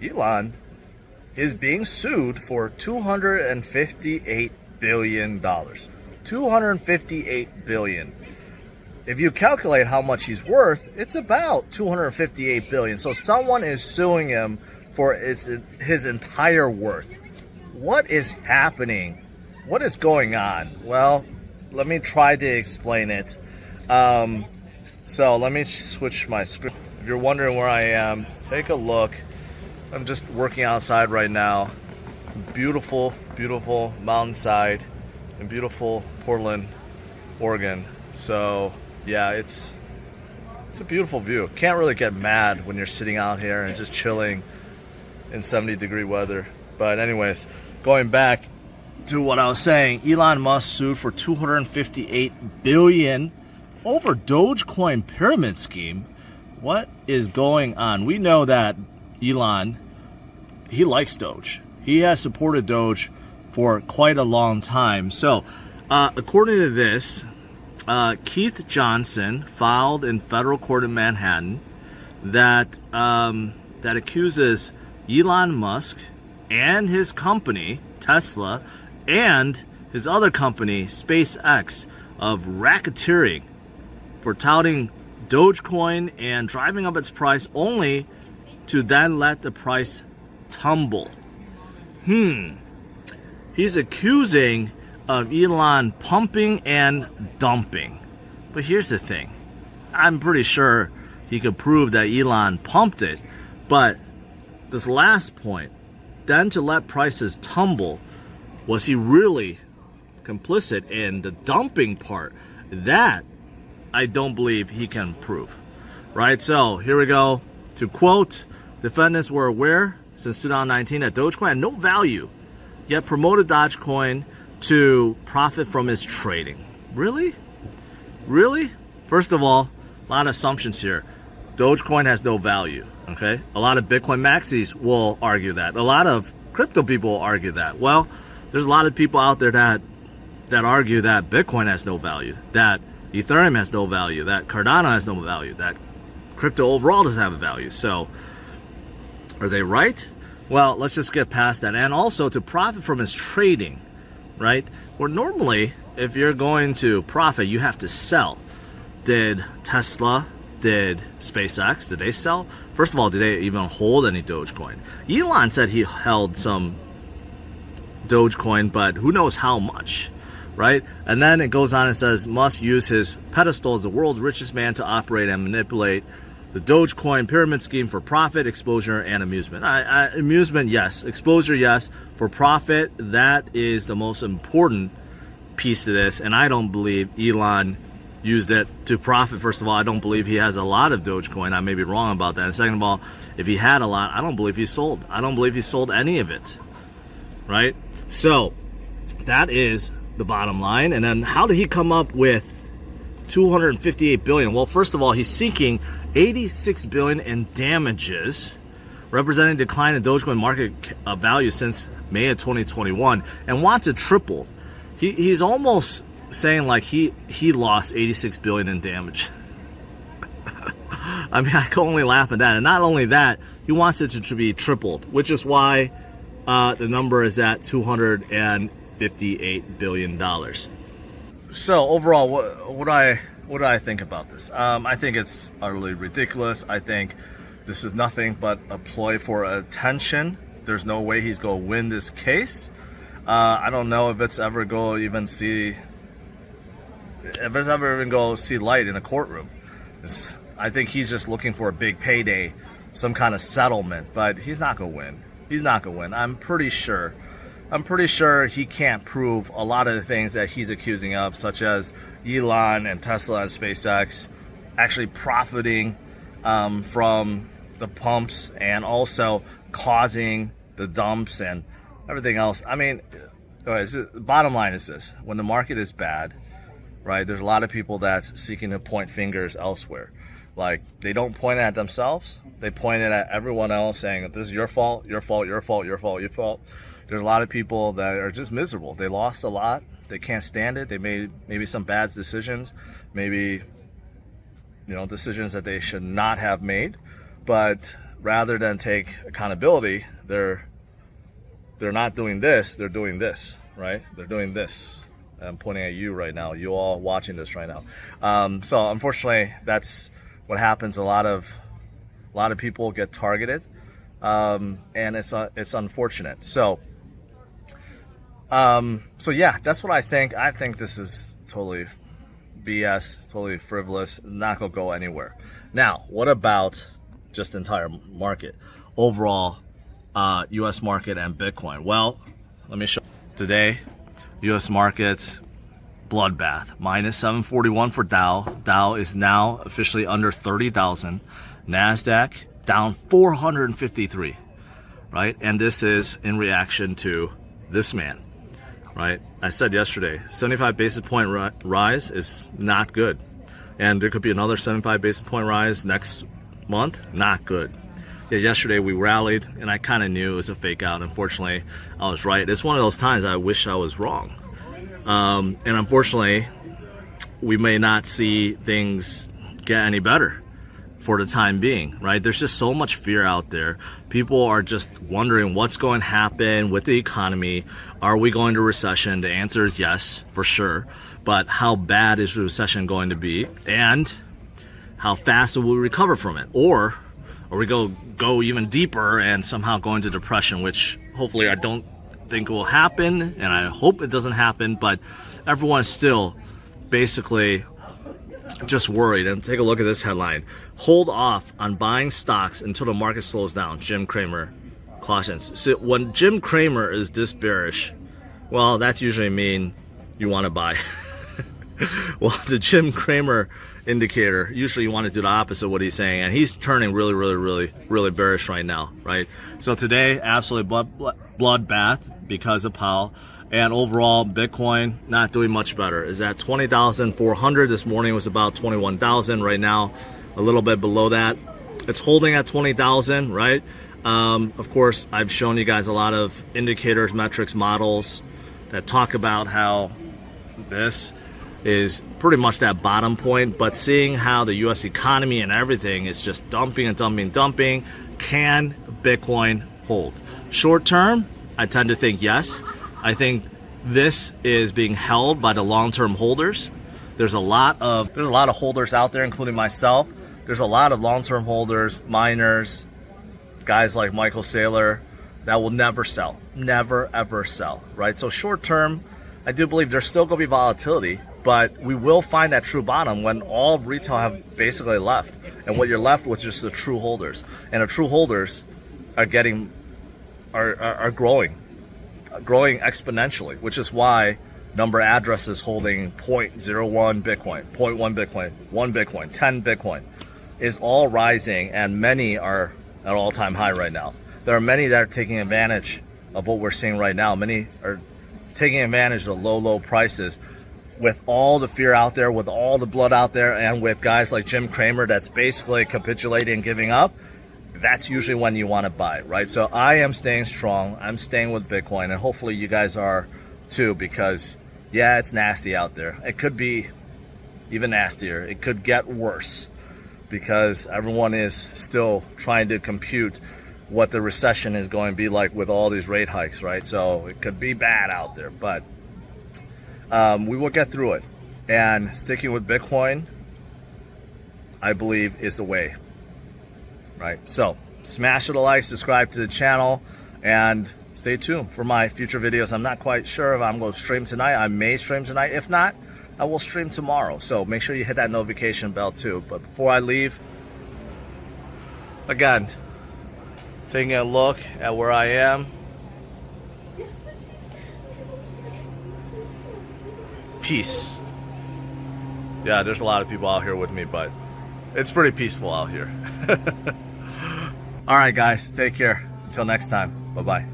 Elon is being sued for $258 billion. $258 billion. If you calculate how much he's worth, it's about $258 billion. So someone is suing him for his entire worth. What is happening? What is going on? Well, let me try to explain it. So let me switch my screen. If you're wondering where I am, take a look. I'm just working outside right now. Beautiful, beautiful mountainside in beautiful Portland, Oregon. So yeah, it's a beautiful view. Can't really get mad when you're sitting out here and just chilling in 70-degree weather. But anyways, going back to what I was saying, Elon Musk sued for $258 billion over Dogecoin pyramid scheme. What is going on? We know that Elon, he likes Doge. He has supported Doge for quite a long time. So, according to this, Keith Johnson filed in federal court in Manhattan that accuses Elon Musk and his company, Tesla, and his other company, SpaceX, of racketeering for touting Dogecoin and driving up its price only to then let the price tumble. He's accusing of Elon pumping and dumping. But here's the thing. I'm pretty sure he could prove that Elon pumped it. But this last point, then to let prices tumble, was he really complicit in the dumping part? That I don't believe he can prove. Right? So here we go. To quote, defendants were aware since 2019 that Dogecoin had no value, yet promoted Dogecoin to profit from its trading. Really? Really? First of all, a lot of assumptions here. Dogecoin has no value, okay? A lot of Bitcoin maxis will argue that. A lot of crypto people will argue that. Well, there's a lot of people out there that argue that Bitcoin has no value, that Ethereum has no value, that Cardano has no value, that crypto overall doesn't have a value. So, are they right? Well, let's just get past that. And also to profit from its trading, right? Where normally, if you're going to profit, you have to sell. Did Tesla, did SpaceX, did they sell? First of all, did they even hold any Dogecoin? Elon said he held some Dogecoin, but who knows how much, right? And then it goes on and says, Musk used his pedestal as the world's richest man to operate and manipulate the Dogecoin pyramid scheme for profit, exposure, and amusement. Amusement, yes. Exposure, yes. For profit, that is the most important piece to this. And I don't believe Elon used it to profit. First of all, I don't believe he has a lot of Dogecoin. I may be wrong about that. And second of all, if he had a lot, I don't believe he sold. I don't believe he sold any of it. Right? So, that is the bottom line. And then how did he come up with $258 billion? Well, first of all, he's seeking $86 billion in damages, representing a decline in Dogecoin market value since May of 2021, and wants it tripled. He's almost saying like he lost $86 billion in damage. I mean, I can only laugh at that. And not only that, he wants it to be tripled, which is why the number is at $258 billion. So overall, what do I think about this? I think it's utterly ridiculous. I think this is nothing but a ploy for attention. There's no way he's going to win this case. I don't know if it's ever going to even see light in a courtroom. I think he's just looking for a big payday, some kind of settlement, but he's not going to win. He's not going to win. I'm pretty sure he can't prove a lot of the things that he's accusing of, such as Elon and Tesla and SpaceX actually profiting from the pumps and also causing the dumps and everything else. I mean, the bottom line is this. When the market is bad, right, there's a lot of people that's seeking to point fingers elsewhere. Like, they don't point it at themselves. They point it at everyone else, saying, this is your fault, your fault, your fault, your fault, your fault. There's a lot of people that are just miserable. They lost a lot. They can't stand it. They made maybe some bad decisions, maybe, decisions that they should not have made. But rather than take accountability, they're not doing this, they're doing this, right? They're doing this. I'm pointing at you right now, you all watching this right now. So unfortunately, that's what happens. A lot of people get targeted, and it's unfortunate. So yeah, that's what I think. I think this is totally BS, totally frivolous, not gonna go anywhere. Now, what about just the entire market, overall, U.S. market and Bitcoin? Well, let me show you. Today, U.S. market, bloodbath, minus 741 for Dow. Dow is now officially under 30,000. NASDAQ down 453, right? And this is in reaction to this man, right? I said yesterday, 75 basis point rise is not good. And there could be another 75 basis point rise next month, not good. Yeah, yesterday we rallied, and I kind of knew it was a fake out. Unfortunately, I was right. It's one of those times I wish I was wrong. And unfortunately, we may not see things get any better for the time being, right? There's just so much fear out there. People are just wondering what's going to happen with the economy. Are we going to recession? The answer is yes, for sure. But how bad is the recession going to be? And how fast will we recover from it? Or we go even deeper and somehow go into depression, which hopefully I don't think will happen, and I hope it doesn't happen, but everyone is still basically just worried. And take a look at this headline: hold off on buying stocks until the market slows down, Jim Cramer cautions. So when Jim Cramer is this bearish, well, that's usually mean you want to buy. Well, the Jim Cramer indicator, usually you want to do the opposite of what he's saying, and he's turning really bearish right now, right? So today, absolutely bloodbath because of Powell, and overall Bitcoin not doing much better. Is at 20,400. This morning was about 21,000. Right now, a little bit below that. It's holding at 20,000, right? Of course, I've shown you guys a lot of indicators, metrics, models that talk about how this is pretty much that bottom point, but seeing how the U.S. economy and everything is just dumping, can Bitcoin hold? Short term, I tend to think yes. I think this is being held by the long-term holders. There's a lot of holders out there, including myself. There's a lot of long-term holders, miners, guys like Michael Saylor, that will never sell, never ever sell, right? So short term, I do believe there's still going to be volatility, but we will find that true bottom when all retail have basically left, and what you're left with is just the true holders. And the true holders are growing exponentially, which is why number of addresses holding 0.01 Bitcoin, 0.1 Bitcoin, 1 Bitcoin, 10 Bitcoin is all rising, and many are at all-time high right now. There are many that are taking advantage of what we're seeing right now. Many are taking advantage of the low prices. With all the fear out there, with all the blood out there, and with guys like Jim Cramer that's basically capitulating and giving up, that's usually when you want to buy, right? So I am staying strong. I'm staying with Bitcoin, and hopefully you guys are too, because yeah, it's nasty out there. It could be even nastier. It could get worse because everyone is still trying to compute what the recession is going to be like with all these rate hikes, right? So it could be bad out there, but we will get through it. And sticking with Bitcoin, I believe, is the way, right? So smash the like, subscribe to the channel, and stay tuned for my future videos. I'm not quite sure if I'm going to stream tonight. I may stream tonight. If not, I will stream tomorrow. So make sure you hit that notification bell too. But before I leave, again, taking a look at where I am. Peace. Yeah, there's a lot of people out here with me, but it's pretty peaceful out here. All right, guys, take care. Until next time. Bye-bye.